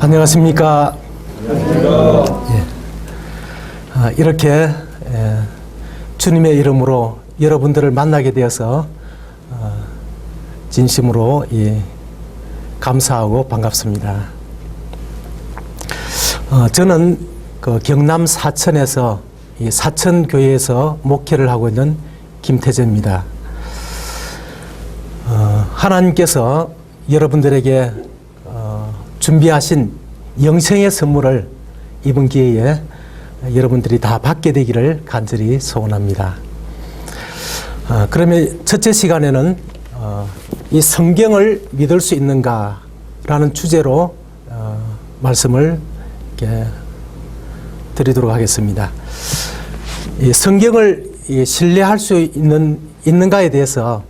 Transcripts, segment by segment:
안녕하십니까. 이렇게 주님의 이름으로 여러분들을 만나게 되어서 진심으로 감사하고 반갑습니다. 저는 그 경남 사천에서 이 사천교회에서 목회를 하고 있는 김태재입니다. 하나님께서 여러분들에게 준비하신 영생의 선물을 이번 기회에 여러분들이 다 받게 되기를 간절히 소원합니다. 그러면 첫째 시간에는 이 성경을 믿을 수 있는가 라는 주제로 말씀을 이렇게 드리도록 하겠습니다. 이 성경을 신뢰할 수 있는가에 대해서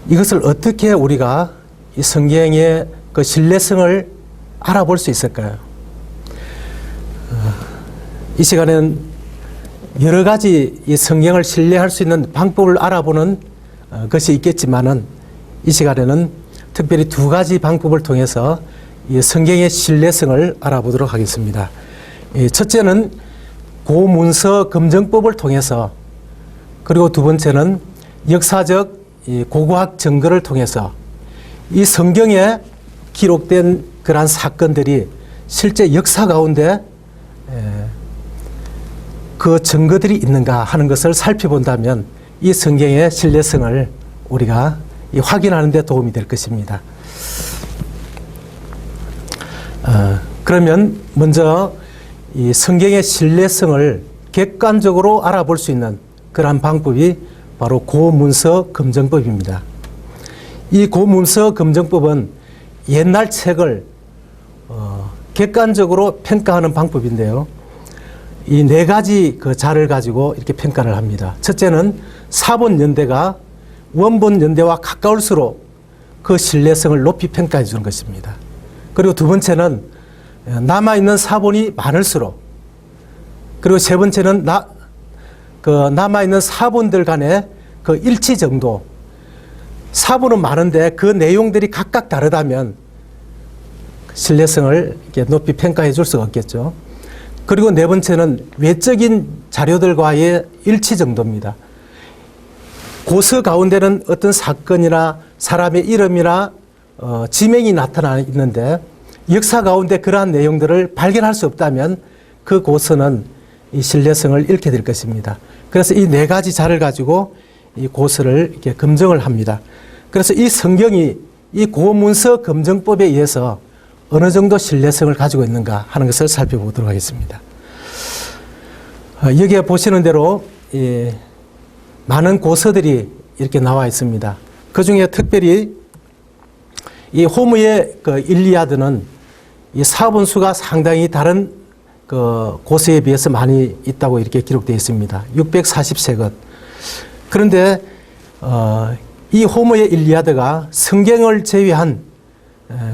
이것을 어떻게 우리가 이 성경의 그 신뢰성을 알아볼 수 있을까요? 이 시간에는 여러 가지 이 성경을 신뢰할 수 있는 방법을 알아보는 것이 있겠지만은 이 시간에는 특별히 두 가지 방법을 통해서 이 성경의 신뢰성을 알아보도록 하겠습니다. 첫째는 고문서 검증법을 통해서, 그리고 두 번째는 역사적 고고학 증거를 통해서 이 성경에 기록된 그러한 사건들이 실제 역사 가운데 그 증거들이 있는가 하는 것을 살펴본다면 이 성경의 신뢰성을 우리가 확인하는 데 도움이 될 것입니다. 그러면 먼저 이 성경의 신뢰성을 객관적으로 알아볼 수 있는 그러한 방법이 바로 고문서 검증법입니다. 이 고문서 검증법은 옛날 책을 객관적으로 평가하는 방법인데요. 이 네 가지 그 자를 가지고 이렇게 평가를 합니다. 첫째는 사본 연대가 원본 연대와 가까울수록 그 신뢰성을 높이 평가해 주는 것입니다. 그리고 두 번째는 남아있는 사본이 많을수록, 그리고 세 번째는 남아있는 사본들 간의 그 일치 정도, 사본은 많은데 그 내용들이 각각 다르다면 신뢰성을 이렇게 높이 평가해 줄 수가 없겠죠. 그리고 네 번째는 외적인 자료들과의 일치 정도입니다. 고서 가운데는 어떤 사건이나 사람의 이름이나 지명이 나타나 있는데 역사 가운데 그러한 내용들을 발견할 수 없다면 그 고서는 이 신뢰성을 잃게 될 것입니다. 그래서 이 네 가지 자를 가지고 이 고서를 이렇게 검증을 합니다. 그래서 이 성경이 이 고문서 검증법에 의해서 어느 정도 신뢰성을 가지고 있는가 하는 것을 살펴보도록 하겠습니다. 여기에 보시는 대로 많은 고서들이 이렇게 나와 있습니다. 그 중에 특별히 이 호무의 그 일리아드는 이 사본수가 상당히 다른 그 고서에 비해서 많이 있다고 이렇게 기록되어 있습니다. 643권. 그런데 이 호모의 일리아드가 성경을 제외한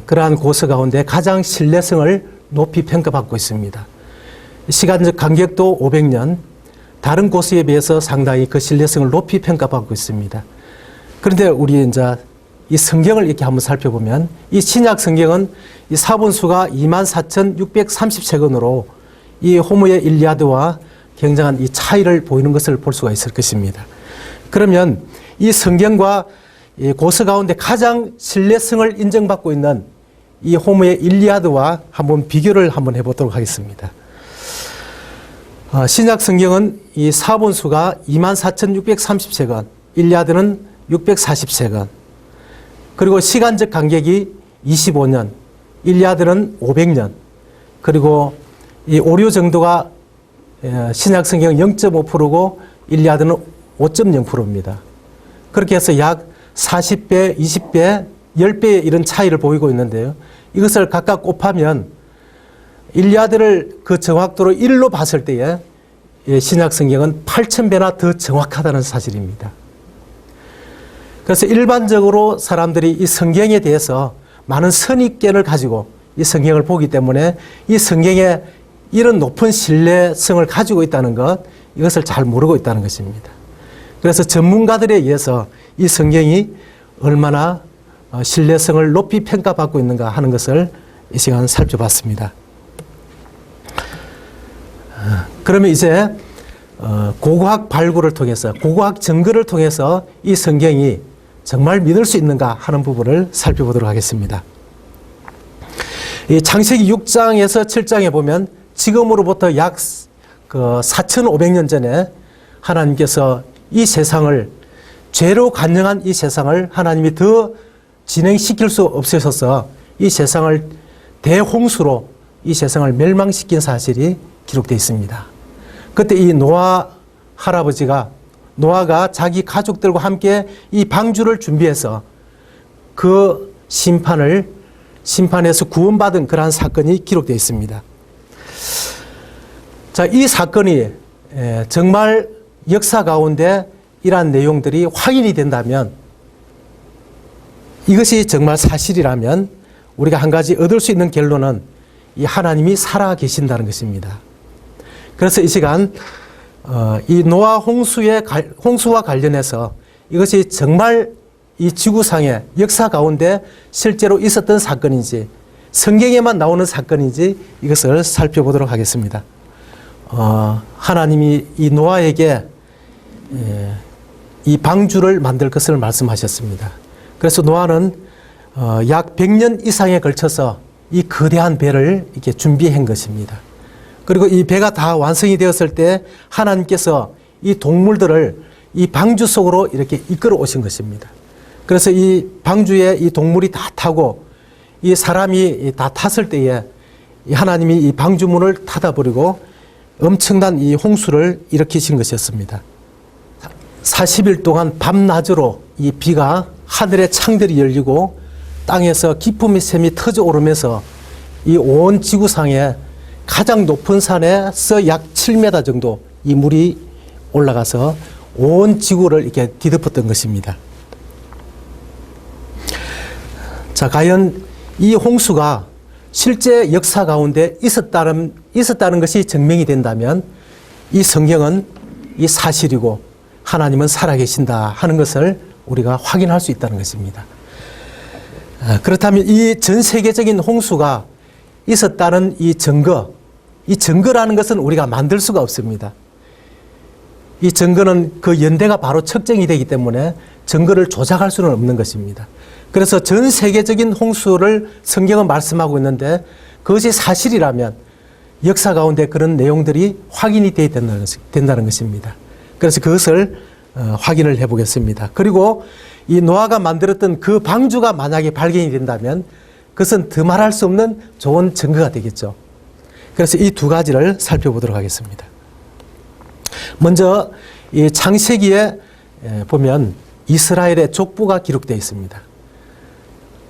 그러한 고서 가운데 가장 신뢰성을 높이 평가받고 있습니다. 시간적 간격도 500년, 다른 고서에 비해서 상당히 그 신뢰성을 높이 평가받고 있습니다. 그런데 우리 이제 이 성경을 이렇게 한번 살펴보면 이 신약 성경은 이 사본수가 24,633권으로 이 호모의 일리아드와 굉장한 이 차이를 보이는 것을 볼 수가 있을 것입니다. 그러면 이 성경과 이 고서 가운데 가장 신뢰성을 인정받고 있는 이 호모의 일리아드와 한번 비교를 한번 해보도록 하겠습니다. 신약 성경은 이 사본수가 24,633권, 일리아드는 643권, 그리고 시간적 간격이 25년, 일리아드는 500년, 그리고 이 오류 정도가 신약 성경은 0.5%고 일리아드는 5.0%입니다. 그렇게 해서 약 40배, 20배, 10배의 이런 차이를 보이고 있는데요. 이것을 각각 곱하면 일리아드를 그 정확도로 1로 봤을 때에 신약 성경은 8,000배나 더 정확하다는 사실입니다. 그래서 일반적으로 사람들이 이 성경에 대해서 많은 선입견을 가지고 이 성경을 보기 때문에 이 성경에 이런 높은 신뢰성을 가지고 있다는 것, 이것을 잘 모르고 있다는 것입니다. 그래서 전문가들에 의해서 이 성경이 얼마나 신뢰성을 높이 평가받고 있는가 하는 것을 이 시간 살펴봤습니다. 그러면 이제 고고학 발굴을 통해서, 고고학 증거를 통해서 이 성경이 정말 믿을 수 있는가 하는 부분을 살펴보도록 하겠습니다. 이 창세기 6장에서 7장에 보면 지금으로부터 약 4,500년 전에 하나님께서 이 세상을, 죄로 간영한 이 세상을 하나님이 더 진행시킬 수 없으셔서 이 세상을 대홍수로 이 세상을 멸망시킨 사실이 기록되어 있습니다. 그때 이 노아 할아버지가, 노아가 자기 가족들과 함께 이 방주를 준비해서 그 심판에서 구원받은 그러한 사건이 기록되어 있습니다. 자, 이 사건이 정말 역사 가운데 이러한 내용들이 확인이 된다면, 이것이 정말 사실이라면 우리가 한 가지 얻을 수 있는 결론은 이 하나님이 살아 계신다는 것입니다. 그래서 이 시간 이 노아 홍수와 관련해서 이것이 정말 이 지구상의 역사 가운데 실제로 있었던 사건인지, 성경에만 나오는 사건인지 이것을 살펴보도록 하겠습니다. 하나님이 이 노아에게 이 방주를 만들 것을 말씀하셨습니다. 그래서 노아는 약 100년 이상에 걸쳐서 이 거대한 배를 이렇게 준비한 것입니다. 그리고 이 배가 다 완성이 되었을 때 하나님께서 이 동물들을 이 방주 속으로 이렇게 이끌어 오신 것입니다. 그래서 이 방주에 이 동물이 다 타고 이 사람이 다 탔을 때에 하나님이 이 방주문을 닫아버리고 엄청난 이 홍수를 일으키신 것이었습니다. 40일 동안 밤낮으로 이 비가 하늘의 창들이 열리고 땅에서 기품의 샘이 터져 오르면서 이 온 지구상에 가장 높은 산에서 약 7m 정도 이 물이 올라가서 온 지구를 이렇게 뒤덮었던 것입니다. 자, 과연 이 홍수가 실제 역사 가운데 있었다는 것이 증명이 된다면 이 성경은 이 사실이고 하나님은 살아계신다 하는 것을 우리가 확인할 수 있다는 것입니다. 그렇다면 이 전 세계적인 홍수가 있었다는 이 증거라는 것은 우리가 만들 수가 없습니다. 이 증거는 그 연대가 바로 측정이 되기 때문에 증거를 조작할 수는 없는 것입니다. 그래서 전 세계적인 홍수를 성경은 말씀하고 있는데 그것이 사실이라면 역사 가운데 그런 내용들이 확인이 되어야 된다는 것입니다. 그래서 그것을 확인을 해보겠습니다. 그리고 이 노아가 만들었던 그 방주가 만약에 발견이 된다면 그것은 더 말할 수 없는 좋은 증거가 되겠죠. 그래서 이 두 가지를 살펴보도록 하겠습니다. 먼저 이 창세기에 보면 이스라엘의 족보가 기록되어 있습니다.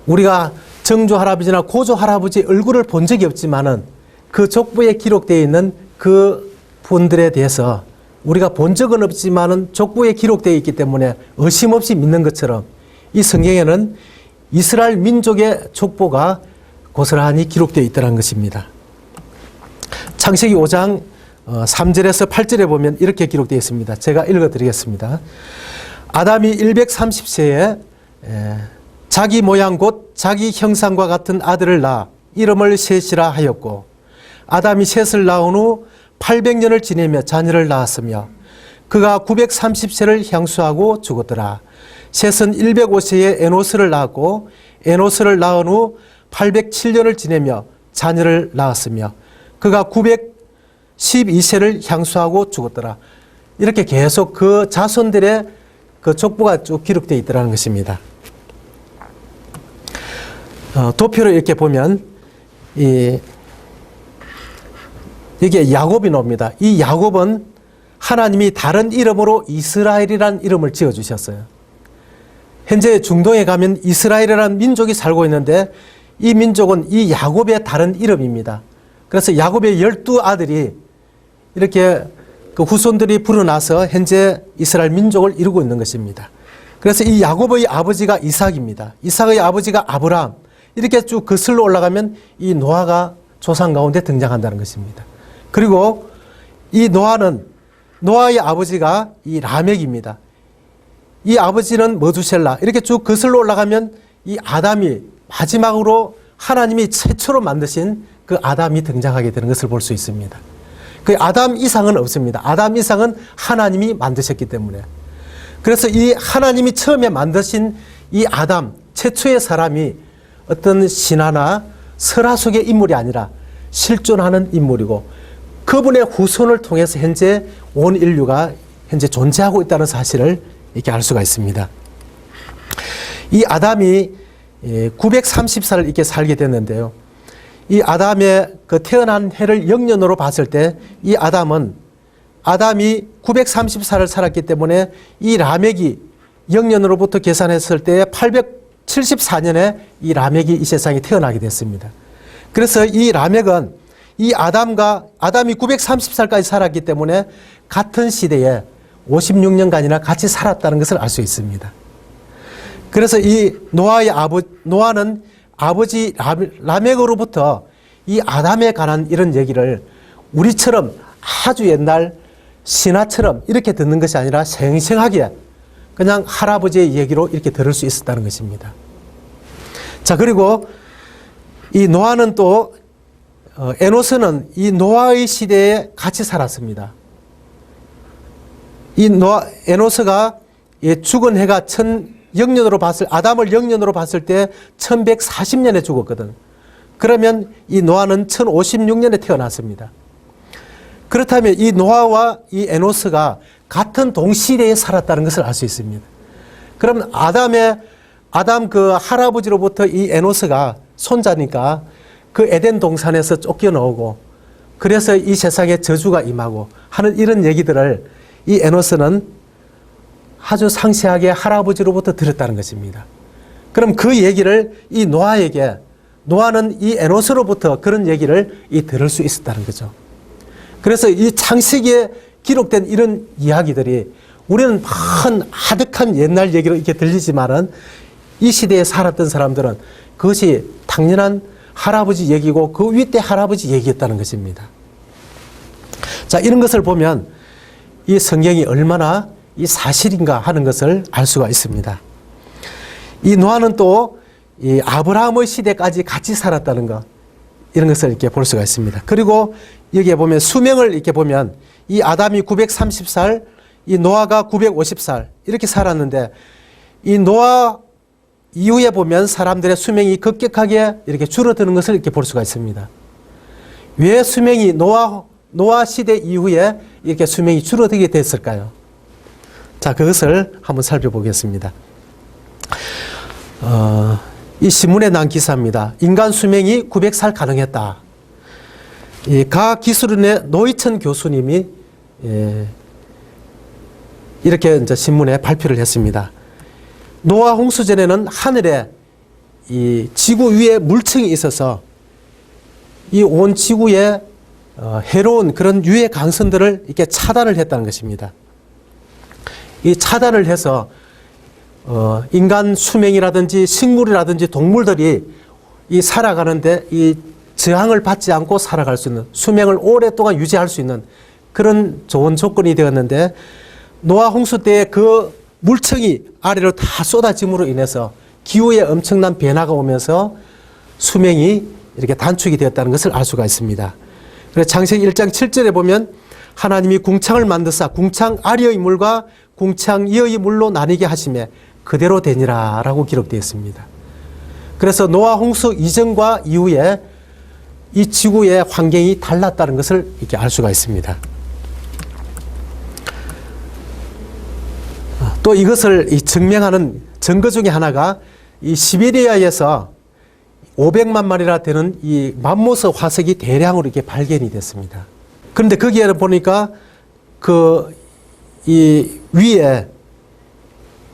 우리가 정조 할아버지나 고조 할아버지 얼굴을 본 적이 없지만은 그 족보에 기록되어 있는 그 분들에 대해서 우리가 본 적은 없지만은 족보에 기록되어 있기 때문에 의심 없이 믿는 것처럼 이 성경에는 이스라엘 민족의 족보가 고스란히 기록되어 있다는 것입니다. 창세기 5장 3절에서 8절에 보면 이렇게 기록되어 있습니다. 제가 읽어드리겠습니다. 아담이 130세에 자기 모양 곧 자기 형상과 같은 아들을 낳아 이름을 셋이라 하였고, 아담이 셋을 낳은 후 800년을 지내며 자녀를 낳았으며 그가 930세를 향수하고 죽었더라. 셋은 105세에 에노스를 낳았고 에노스를 낳은 후 807년을 지내며 자녀를 낳았으며 그가 912세를 향수하고 죽었더라. 이렇게 계속 그 자손들의 그 족보가 쭉 기록되어 있더라는 것입니다. 도표로 이렇게 보면 이게 야곱이 나옵니다. 이 야곱은 하나님이 다른 이름으로 이스라엘이라는 이름을 지어주셨어요. 현재 중동에 가면 이스라엘이라는 민족이 살고 있는데 이 민족은 이 야곱의 다른 이름입니다. 그래서 야곱의 12아들이 이렇게 그 후손들이 불어나서 현재 이스라엘 민족을 이루고 있는 것입니다. 그래서 이 야곱의 아버지가 이삭입니다. 이삭의 아버지가 아브라함, 이렇게 쭉 거슬러 올라가면 이 노아가 조상 가운데 등장한다는 것입니다. 그리고 이 노아의 아버지가 이 라멕입니다. 이 아버지는 머두셀라, 이렇게 쭉 거슬러 올라가면 이 아담이 마지막으로 하나님이 최초로 만드신 그 아담이 등장하게 되는 것을 볼 수 있습니다. 그 아담 이상은 없습니다. 아담 이상은 하나님이 만드셨기 때문에. 그래서 이 하나님이 처음에 만드신 이 아담, 최초의 사람이 어떤 신화나 설화 속의 인물이 아니라 실존하는 인물이고 그분의 후손을 통해서 현재 온 인류가 현재 존재하고 있다는 사실을 이렇게 알 수가 있습니다. 이 아담이 930살을 이렇게 살게 됐는데요. 이 아담의 그 태어난 해를 영년으로 봤을 때 이 아담이 930살을 살았기 때문에 이 라멕이 영년으로부터 계산했을 때 874년에 이 라멕이 이 세상에 태어나게 됐습니다. 그래서 이 라멕은 이 아담이 930살까지 살았기 때문에 같은 시대에 56년간이나 같이 살았다는 것을 알 수 있습니다. 그래서 이 노아는 아버지 라멕으로부터 이 아담에 관한 이런 얘기를 우리처럼 아주 옛날 신화처럼 이렇게 듣는 것이 아니라 생생하게 그냥 할아버지의 얘기로 이렇게 들을 수 있었다는 것입니다. 자, 그리고 이 노아는 또 에노스는 이 노아의 시대에 같이 살았습니다. 이 에노스가 죽은 해가 아담을 영년으로 봤을 때 1140년에 죽었거든. 그러면 이 노아는 1056년에 태어났습니다. 그렇다면 이 노아와 이 에노스가 같은 동시대에 살았다는 것을 알 수 있습니다. 그럼 아담 그 할아버지로부터 이 에노스가 손자니까 그 에덴 동산에서 쫓겨나오고 그래서 이 세상에 저주가 임하고 하는 이런 얘기들을 이 에노스는 아주 상세하게 할아버지로부터 들었다는 것입니다. 그럼 그 얘기를 이 노아는 이 에노스로부터 그런 얘기를 들을 수 있었다는 거죠. 그래서 이 창세기에 기록된 이런 이야기들이 우리는 아득한 옛날 얘기로 이렇게 들리지만은 이 시대에 살았던 사람들은 그것이 당연한 할아버지 얘기고 그 윗대 할아버지 얘기였다는 것입니다. 자, 이런 것을 보면 이 성경이 얼마나 이 사실인가 하는 것을 알 수가 있습니다. 이 노아는 또 이 아브라함의 시대까지 같이 살았다는 것, 이런 것을 이렇게 볼 수가 있습니다. 그리고 여기에 보면 수명을 이렇게 보면 이 아담이 930살, 이 노아가 950살 이렇게 살았는데 이 노아 이후에 보면 사람들의 수명이 급격하게 이렇게 줄어드는 것을 이렇게 볼 수가 있습니다. 왜 수명이 노아 시대 이후에 이렇게 수명이 줄어들게 됐을까요? 자, 그것을 한번 살펴보겠습니다. 이 신문에 난 기사입니다. 인간 수명이 900살 가능했다. 이 가기술원의 노희천 교수님이 이렇게 이제 신문에 발표를 했습니다. 노아 홍수 전에는 하늘에 이 지구 위에 물층이 있어서 이 온 지구에 해로운 그런 유해 강선들을 이렇게 차단을 했다는 것입니다. 이 차단을 해서 인간 수명이라든지 식물이라든지 동물들이 이 살아가는데 이 저항을 받지 않고 살아갈 수 있는, 수명을 오랫동안 유지할 수 있는 그런 좋은 조건이 되었는데 노아 홍수 때 그 물층이 아래로 다 쏟아짐으로 인해서 기후에 엄청난 변화가 오면서 수명이 이렇게 단축이 되었다는 것을 알 수가 있습니다. 그래서 창세기 1장 7절에 보면 하나님이 궁창을 만드사 궁창 아래의 물과 궁창 위의 물로 나뉘게 하시매 그대로 되니라 라고 기록되어 있습니다. 그래서 노아 홍수 이전과 이후에 이 지구의 환경이 달랐다는 것을 이렇게 알 수가 있습니다. 또 이것을 증명하는 증거 중에 하나가 이 시베리아에서 500만 마리나 되는 이 맘모스 화석이 대량으로 이렇게 발견이 됐습니다. 그런데 거기에 보니까 이 위에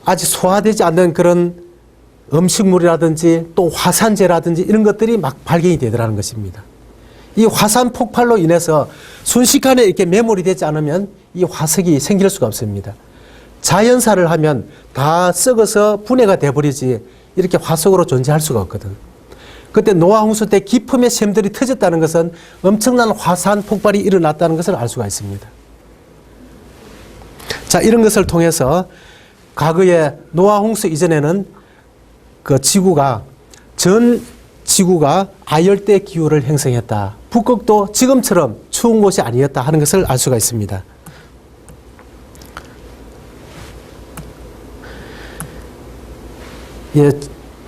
아직 소화되지 않는 그런 음식물이라든지 또 화산재라든지 이런 것들이 막 발견이 되더라는 것입니다. 이 화산 폭발로 인해서 순식간에 이렇게 매몰이 되지 않으면 이 화석이 생길 수가 없습니다. 자연사를 하면 다 썩어서 분해가 돼버리지 이렇게 화석으로 존재할 수가 없거든. 그때 노아 홍수 때 기품의 샘들이 터졌다는 것은 엄청난 화산 폭발이 일어났다는 것을 알 수가 있습니다. 자, 이런 것을 통해서 과거에 노아 홍수 이전에는 그 지구가 전 지구가 아열대 기후를 형성했다. 북극도 지금처럼 추운 곳이 아니었다 하는 것을 알 수가 있습니다. 예,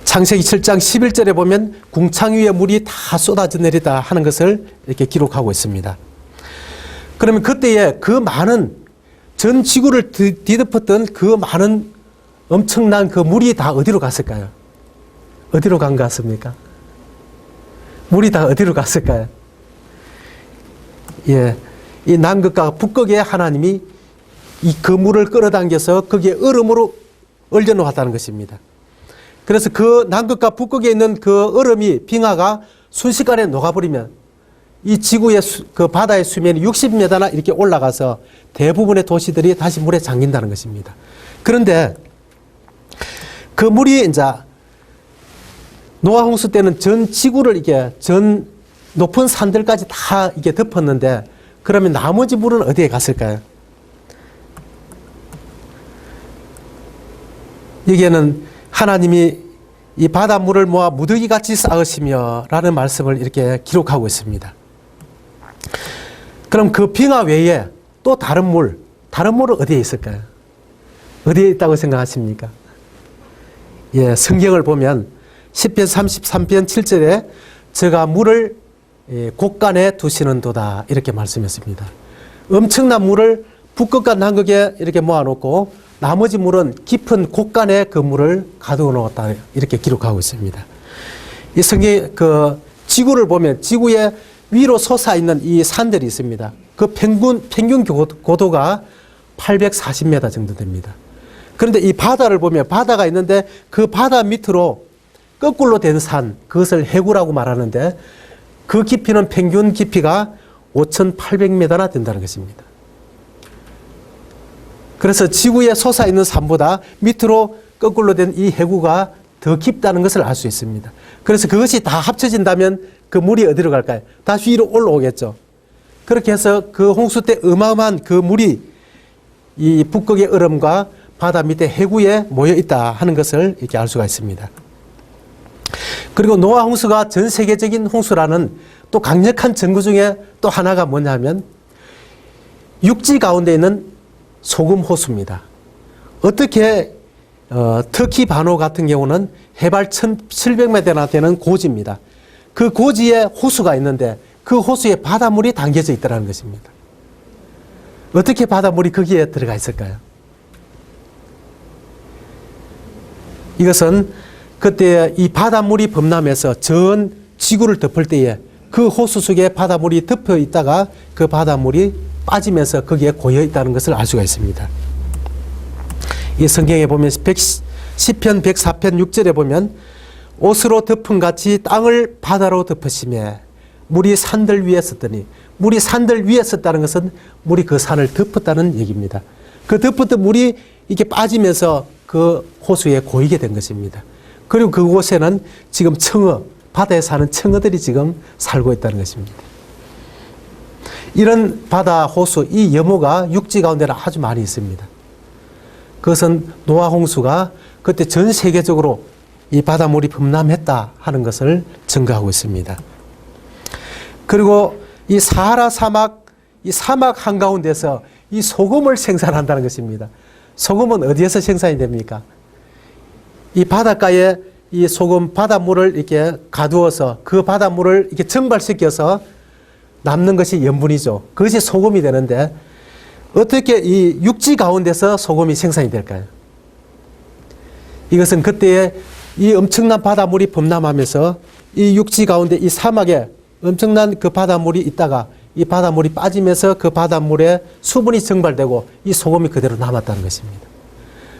창세기 7장 11절에 보면 궁창 위에 물이 다 쏟아져 내리다 하는 것을 이렇게 기록하고 있습니다. 그러면 그때에 그 많은 전 지구를 뒤덮었던 그 많은 엄청난 그 물이 다 어디로 갔을까요? 어디로 간 것 같습니까? 물이 다 어디로 갔을까요? 예, 이 남극과 북극에 하나님이 그 물을 끌어당겨서 거기에 얼음으로 얼려놓았다는 것입니다. 그래서 그 남극과 북극에 있는 그 얼음이 빙하가 순식간에 녹아버리면 이 지구의 그 바다의 수면이 60m나 이렇게 올라가서 대부분의 도시들이 다시 물에 잠긴다는 것입니다. 그런데 그 물이 이제 노아 홍수 때는 전 지구를 이게 전 높은 산들까지 다 이게 덮었는데 그러면 나머지 물은 어디에 갔을까요? 여기에는 하나님이 이 바닷물을 모아 무더기같이 쌓으시며 라는 말씀을 이렇게 기록하고 있습니다. 그럼 그 빙하 외에 또 다른 물은 어디에 있을까요? 어디에 있다고 생각하십니까? 예, 성경을 보면 시편 33편 7절에 저가 물을 곳간에 두시는도다 이렇게 말씀했습니다. 엄청난 물을 북극과 남극에 이렇게 모아놓고 나머지 물은 깊은 곳간에 그 물을 가두어 놓았다 이렇게 기록하고 있습니다. 이 성경 그 지구를 보면 지구의 위로 솟아있는 이 산들이 있습니다. 그 평균 고도가 840m 정도 됩니다. 그런데 이 바다를 보면 바다가 있는데 그 바다 밑으로 거꾸로 된 산, 그것을 해구라고 말하는데 그 깊이는 평균 깊이가 5,800m나 된다는 것입니다. 그래서 지구에 솟아있는 산보다 밑으로 거꾸로 된 이 해구가 더 깊다는 것을 알 수 있습니다. 그래서 그것이 다 합쳐진다면 그 물이 어디로 갈까요? 다시 위로 올라오겠죠. 그렇게 해서 그 홍수 때 어마어마한 그 물이 이 북극의 얼음과 바다 밑에 해구에 모여 있다 하는 것을 이렇게 알 수가 있습니다. 그리고 노아 홍수가 전 세계적인 홍수라는 또 강력한 증거 중에 또 하나가 뭐냐면 육지 가운데 있는 소금 호수입니다. 어떻게 터키 반도 같은 경우는 해발 1700m나 되는 고지입니다. 그 고지에 호수가 있는데 그 호수에 바닷물이 담겨져 있다는 것입니다. 어떻게 바닷물이 거기에 들어가 있을까요? 이것은 그때 이 바닷물이 범람해서 전 지구를 덮을 때에 그 호수 속에 바닷물이 덮여 있다가 그 바닷물이 빠지면서 거기에 고여 있다는 것을 알 수가 있습니다. 이 성경에 보면 시편 104편 6절에 보면 옷으로 덮은 같이 땅을 바다로 덮으시며 물이 산들 위에 섰더니 물이 산들 위에 섰다는 것은 물이 그 산을 덮었다는 얘기입니다. 그 덮었던 물이 이렇게 빠지면서 그 호수에 고이게 된 것입니다. 그리고 그곳에는 지금 청어, 바다에 사는 청어들이 지금 살고 있다는 것입니다. 이런 바다, 호수, 이 염호가 육지 가운데는 아주 많이 있습니다. 그것은 노아 홍수가 그때 전 세계적으로 이 바닷물이 범람했다 하는 것을 증거하고 있습니다. 그리고 이 사하라 사막, 이 사막 한가운데서 이 소금을 생산한다는 것입니다. 소금은 어디에서 생산이 됩니까? 이 바닷가에 이 소금 바닷물을 이렇게 가두어서 그 바닷물을 이렇게 증발시켜서 남는 것이 염분이죠. 그것이 소금이 되는데 어떻게 이 육지 가운데서 소금이 생산이 될까요? 이것은 그때에 이 엄청난 바닷물이 범람하면서 이 육지 가운데 이 사막에 엄청난 그 바닷물이 있다가 이 바닷물이 빠지면서 그 바닷물에 수분이 증발되고 이 소금이 그대로 남았다는 것입니다.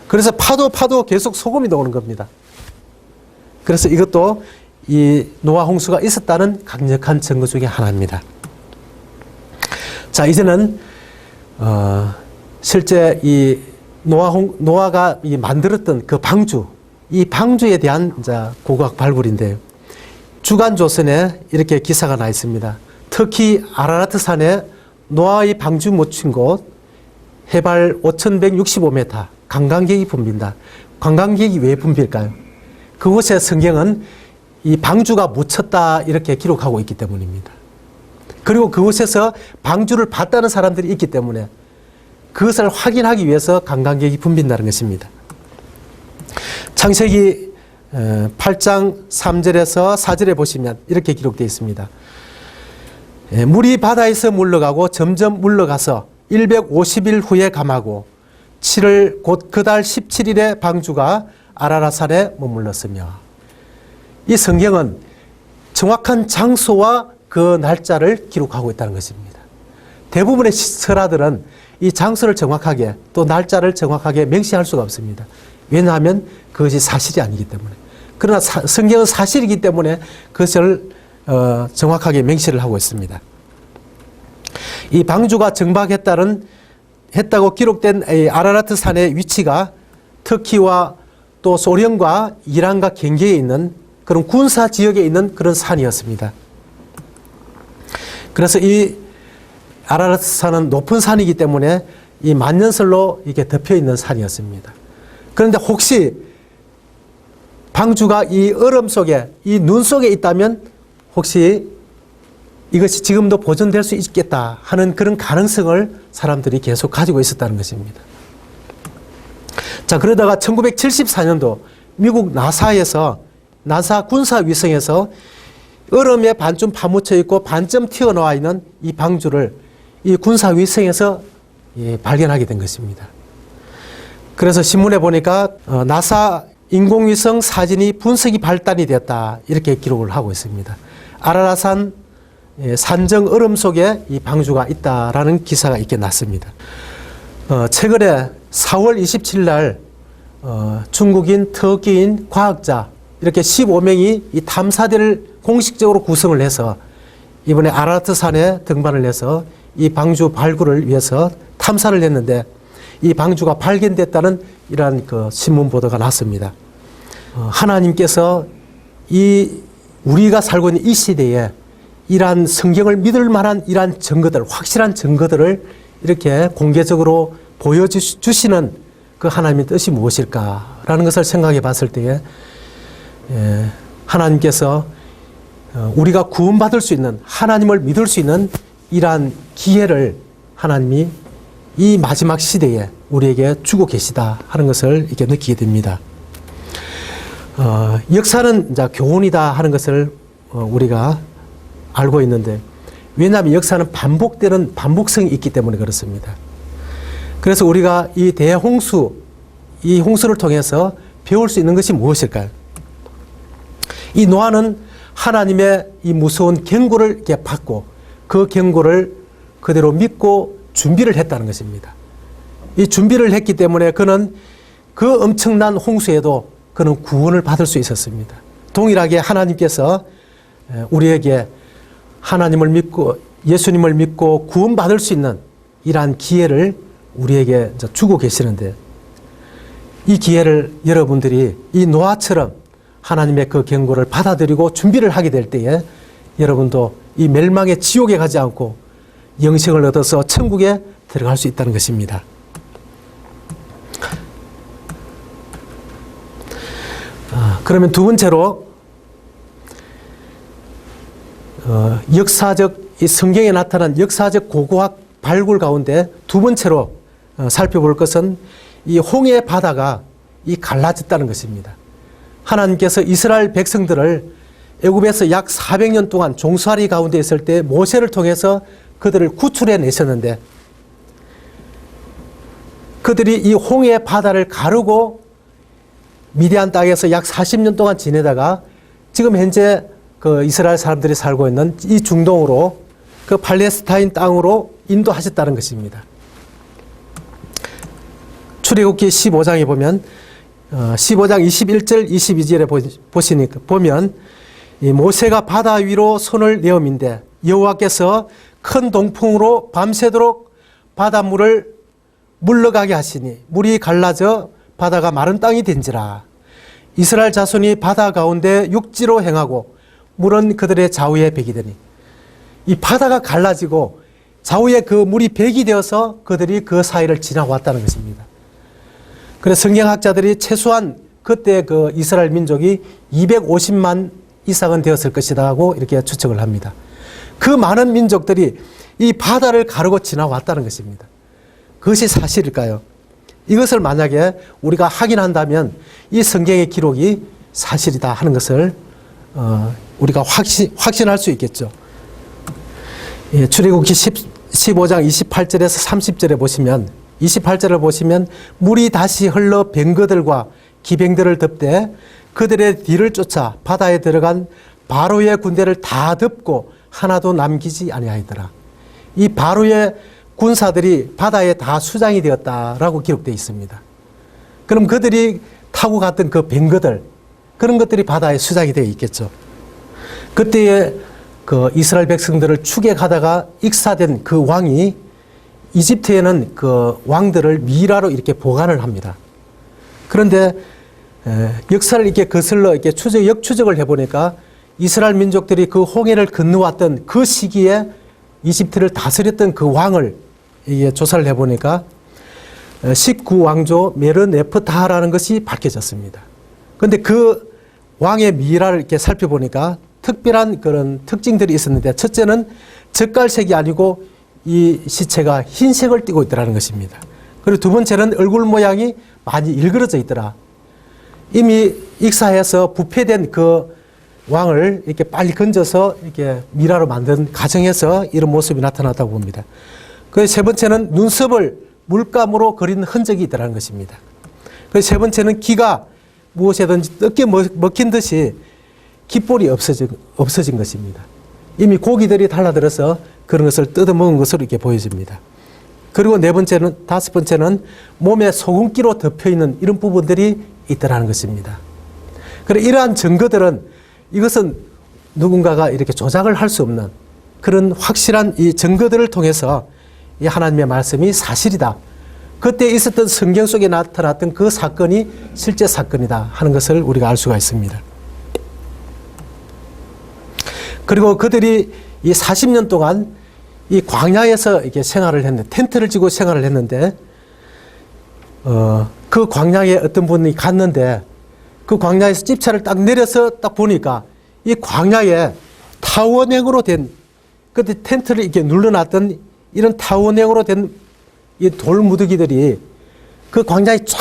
그래서 파도 계속 소금이 나오는 겁니다. 그래서 이것도 이 노아 홍수가 있었다는 강력한 증거 중에 하나입니다. 자, 이제는 실제 이 노아가 이 만들었던 그 방주, 이 방주에 대한 이제 고고학 발굴인데요. 주간조선에 이렇게 기사가 나 있습니다. 터키 아라라트 산에 노아의 방주 묻힌 곳, 해발 5,165m, 관광객이 붐빈다. 관광객이 왜 붐빌까요? 그곳에 성경은 이 방주가 묻혔다 이렇게 기록하고 있기 때문입니다. 그리고 그곳에서 방주를 봤다는 사람들이 있기 때문에 그것을 확인하기 위해서 관광객이 붐빈다는 것입니다. 창세기 8장 3절에서 4절에 보시면 이렇게 기록되어 있습니다. 물이 바다에서 물러가고 점점 물러가서 150일 후에 감하고 7월 곧 그 달 17일에 방주가 아라랏산에 머물렀으며, 이 성경은 정확한 장소와 그 날짜를 기록하고 있다는 것입니다. 대부분의 설화들은 이 장소를 정확하게 또 날짜를 정확하게 명시할 수가 없습니다. 왜냐하면 그것이 사실이 아니기 때문에. 그러나 성경은 사실이기 때문에 그것을 정확하게 명시를 하고 있습니다. 이 방주가 정박했다고 기록된 아라라트 산의 위치가 터키와 또 소련과 이란과 경계에 있는 그런 군사 지역에 있는 그런 산이었습니다. 그래서 이 아라라트 산은 높은 산이기 때문에 이 만년설로 이렇게 덮여 있는 산이었습니다. 그런데 혹시 방주가 이 얼음 속에, 이 눈 속에 있다면 혹시 이것이 지금도 보존될 수 있겠다 하는 그런 가능성을 사람들이 계속 가지고 있었다는 것입니다. 자, 그러다가 1974년도 미국 나사에서 나사 군사위성에서 얼음에 반쯤 파묻혀 있고 반쯤 튀어나와 있는 이 방주를 이 군사위성에서 발견하게 된 것입니다. 그래서 신문에 보니까 나사 인공위성 사진이 분석이 발달이 되었다 이렇게 기록을 하고 있습니다. 아라라산 산정 얼음 속에 이 방주가 있다라는 기사가 있게 났습니다. 최근에 4월 27일 날 중국인, 터키인 과학자 이렇게 15명이 이 탐사대를 공식적으로 구성을 해서 이번에 아라라트 산에 등반을 해서 이 방주 발굴을 위해서 탐사를 했는데 이 방주가 발견됐다는 이러한 그 신문 보도가 났습니다. 하나님께서 우리가 살고 있는 이 시대에 이러한 성경을 믿을 만한 이러한 증거들, 확실한 증거들을 이렇게 공개적으로 보여주시는 그 하나님의 뜻이 무엇일까라는 것을 생각해 봤을 때에 하나님께서 우리가 구원받을 수 있는, 하나님을 믿을 수 있는 이러한 기회를 하나님이 이 마지막 시대에 우리에게 주고 계시다 하는 것을 이렇게 느끼게 됩니다. 역사는 이제 교훈이다 하는 것을 우리가 알고 있는데, 왜냐하면 역사는 반복되는 반복성이 있기 때문에 그렇습니다. 그래서 우리가 이 대홍수, 이 홍수를 통해서 배울 수 있는 것이 무엇일까요? 이 노아는 하나님의 이 무서운 경고를 이렇게 받고 그 경고를 그대로 믿고 준비를 했다는 것입니다. 이 준비를 했기 때문에 그는 그 엄청난 홍수에도 그는 구원을 받을 수 있었습니다. 동일하게 하나님께서 우리에게 하나님을 믿고 예수님을 믿고 구원받을 수 있는 이러한 기회를 우리에게 주고 계시는데, 이 기회를 여러분들이 이 노아처럼 하나님의 그 경고를 받아들이고 준비를 하게 될 때에 여러분도 이 멸망의 지옥에 가지 않고 영생을 얻어서 천국에 들어갈 수 있다는 것입니다. 그러면 두 번째로 역사적, 이 성경에 나타난 역사적 고고학 발굴 가운데 두 번째로 살펴볼 것은 이 홍해 바다가 이 갈라졌다는 것입니다. 하나님께서 이스라엘 백성들을 애굽에서 약 400년 동안 종살이 가운데 있을 때 모세를 통해서 그들을 구출해 내셨는데, 그들이 이 홍해 바다를 가르고 미디안 땅에서 약 40년 동안 지내다가 지금 현재 그 이스라엘 사람들이 살고 있는 이 중동으로, 그 팔레스타인 땅으로 인도하셨다는 것입니다. 출애굽기 15장에 보면 15장 21절 22절에 보면 이 모세가 바다 위로 손을 내어민데 여호와께서 큰 동풍으로 밤새도록 바닷물을 물러가게 하시니 물이 갈라져 바다가 마른 땅이 된지라. 이스라엘 자손이 바다 가운데 육지로 행하고 물은 그들의 좌우에 배기 되니, 이 바다가 갈라지고 좌우에 그 물이 배기 되어서 그들이 그 사이를 지나왔다는 것입니다. 그래서 성경학자들이 최소한 그때 그 이스라엘 민족이 250만 이상은 되었을 것이다 하고 이렇게 추측을 합니다. 그 많은 민족들이 이 바다를 가르고 지나왔다는 것입니다. 그것이 사실일까요? 이것을 만약에 우리가 확인한다면 이 성경의 기록이 사실이다 하는 것을 우리가 확신할 수 있겠죠. 예, 출애굽기 15장 28절에서 30절에 보시면 28절을 보시면 물이 다시 흘러 뱅거들과 기병들을 덮되 그들의 뒤를 쫓아 바다에 들어간 바로의 군대를 다 덮고 하나도 남기지 아니하였더라. 이 바로의 군사들이 바다에 다 수장이 되었다라고 기록되어 있습니다. 그럼 그들이 타고 갔던 그 뱅거들, 그런 것들이 바다에 수장이 되어 있겠죠. 그때에 그 이스라엘 백성들을 추격하다가 익사된 그 왕이 이집트에는 그 왕들을 미라로 이렇게 보관을 합니다. 그런데 역사를 이렇게 거슬러 이렇게 역추적을 해보니까 이스라엘 민족들이 그 홍해를 건너왔던 그 시기에 이집트를 다스렸던 그 왕을 이게 조사를 해보니까 19왕조 메르네프타라는 것이 밝혀졌습니다. 그런데 그 왕의 미라를 이렇게 살펴보니까 특별한 그런 특징들이 있었는데, 첫째는 젓갈색이 아니고 이 시체가 흰색을 띠고 있더라는 것입니다. 그리고 두 번째는 얼굴 모양이 많이 일그러져 있더라. 이미 익사해서 부패된 그 왕을 이렇게 빨리 건져서 이렇게 미라로 만든 가정에서 이런 모습이 나타났다고 봅니다. 그 세 번째는 눈썹을 물감으로 그린 흔적이 있다는 것입니다. 그 세 번째는 기가 무엇에든지 뜯겨 먹힌 듯이 깃볼이 없어진 것입니다. 이미 고기들이 달라들어서 그런 것을 뜯어먹은 것으로 이렇게 보여집니다. 그리고 다섯 번째는 몸에 소금기로 덮여있는 이런 부분들이 있다는 것입니다. 그래서 이러한 증거들은 이것은 누군가가 이렇게 조작을 할 수 없는 그런 확실한 이 증거들을 통해서 이 하나님의 말씀이 사실이다. 그때 있었던 성경 속에 나타났던 그 사건이 실제 사건이다 하는 것을 우리가 알 수가 있습니다. 그리고 그들이 이 40년 동안 이 광야에서 이렇게 생활을 했는데, 텐트를 지고 생활을 했는데, 그 광야에 어떤 분이 갔는데, 그 광야에서 집차를 딱 내려서 딱 보니까 이 광야에 타원형으로 된, 그때 텐트를 이렇게 눌러놨던 이런 타원형으로 된 이 돌무더기들이 그 광야에 쫙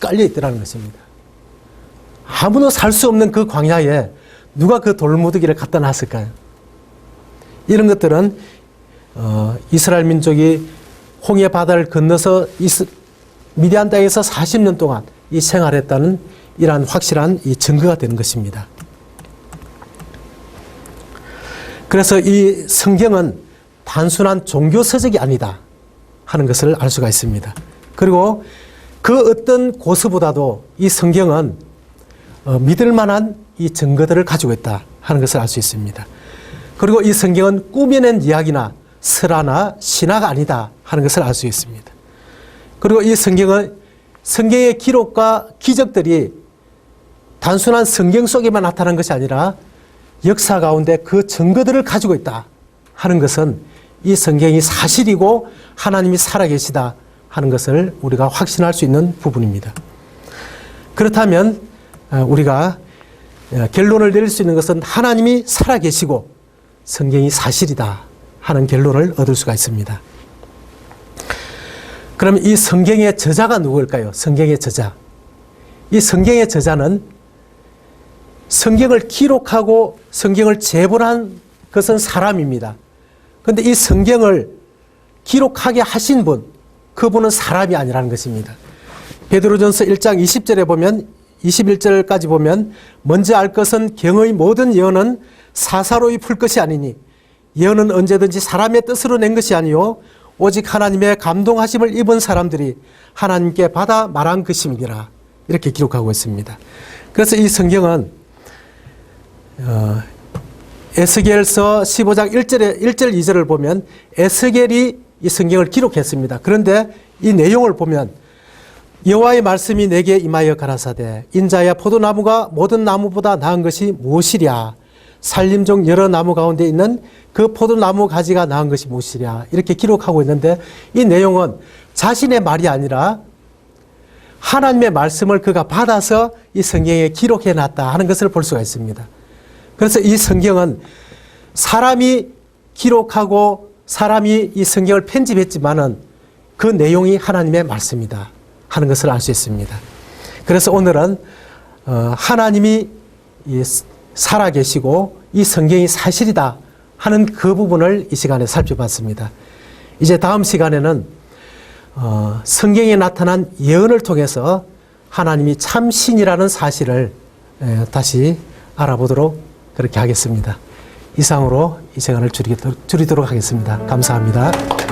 깔려 있더라는 것입니다. 아무도 살 수 없는 그 광야에 누가 그 돌무더기를 갖다 놨을까요? 이런 것들은 이스라엘 민족이 홍해 바다를 건너서 미디안 땅에서 40년 동안 이 생활했다는 이러한 확실한 이 증거가 되는 것입니다. 그래서 이 성경은 단순한 종교 서적이 아니다 하는 것을 알 수가 있습니다. 그리고 그 어떤 고서보다도 이 성경은 믿을 만한 이 증거들을 가지고 있다 하는 것을 알 수 있습니다. 그리고 이 성경은 꾸며낸 이야기나 설화나 신화가 아니다 하는 것을 알 수 있습니다. 그리고 이 성경은 성경의 기록과 기적들이 단순한 성경 속에만 나타난 것이 아니라 역사 가운데 그 증거들을 가지고 있다 하는 것은 이 성경이 사실이고 하나님이 살아계시다 하는 것을 우리가 확신할 수 있는 부분입니다. 그렇다면 우리가 결론을 내릴 수 있는 것은 하나님이 살아계시고 성경이 사실이다 하는 결론을 얻을 수가 있습니다. 그럼 이 성경의 저자가 누구일까요? 성경의 저자. 이 성경의 저자는 성경을 기록하고 성경을 제본한 것은 사람입니다. 그런데 이 성경을 기록하게 하신 분, 그분은 사람이 아니라는 것입니다. 베드로전서 1장 20절에 보면 21절까지 보면 먼저 알 것은 경의 모든 예언은 사사로이 풀 것이 아니니 예언은 언제든지 사람의 뜻으로 낸 것이 아니요 오직 하나님의 감동하심을 입은 사람들이 하나님께 받아 말한 것임이니라 이렇게 기록하고 있습니다. 그래서 이 성경은 에스겔서 15장 1절 2절을 보면 에스겔이 이 성경을 기록했습니다. 그런데 이 내용을 보면 여호와의 말씀이 내게 임하여 가라사대 인자야 포도나무가 모든 나무보다 나은 것이 무엇이랴 살림 중 여러 나무 가운데 있는 그 포도나무 가지가 나은 것이 무엇이랴 이렇게 기록하고 있는데 이 내용은 자신의 말이 아니라 하나님의 말씀을 그가 받아서 이 성경에 기록해 놨다 하는 것을 볼 수가 있습니다. 그래서 이 성경은 사람이 기록하고 사람이 이 성경을 편집했지만은 그 내용이 하나님의 말씀이다 하는 것을 알 수 있습니다. 그래서 오늘은 하나님이 살아계시고 이 성경이 사실이다 하는 그 부분을 이 시간에 살펴봤습니다. 이제 다음 시간에는 성경에 나타난 예언을 통해서 하나님이 참 신이라는 사실을 다시 알아보도록 그렇게 하겠습니다. 이상으로 이 시간을 줄이도록 하겠습니다. 감사합니다.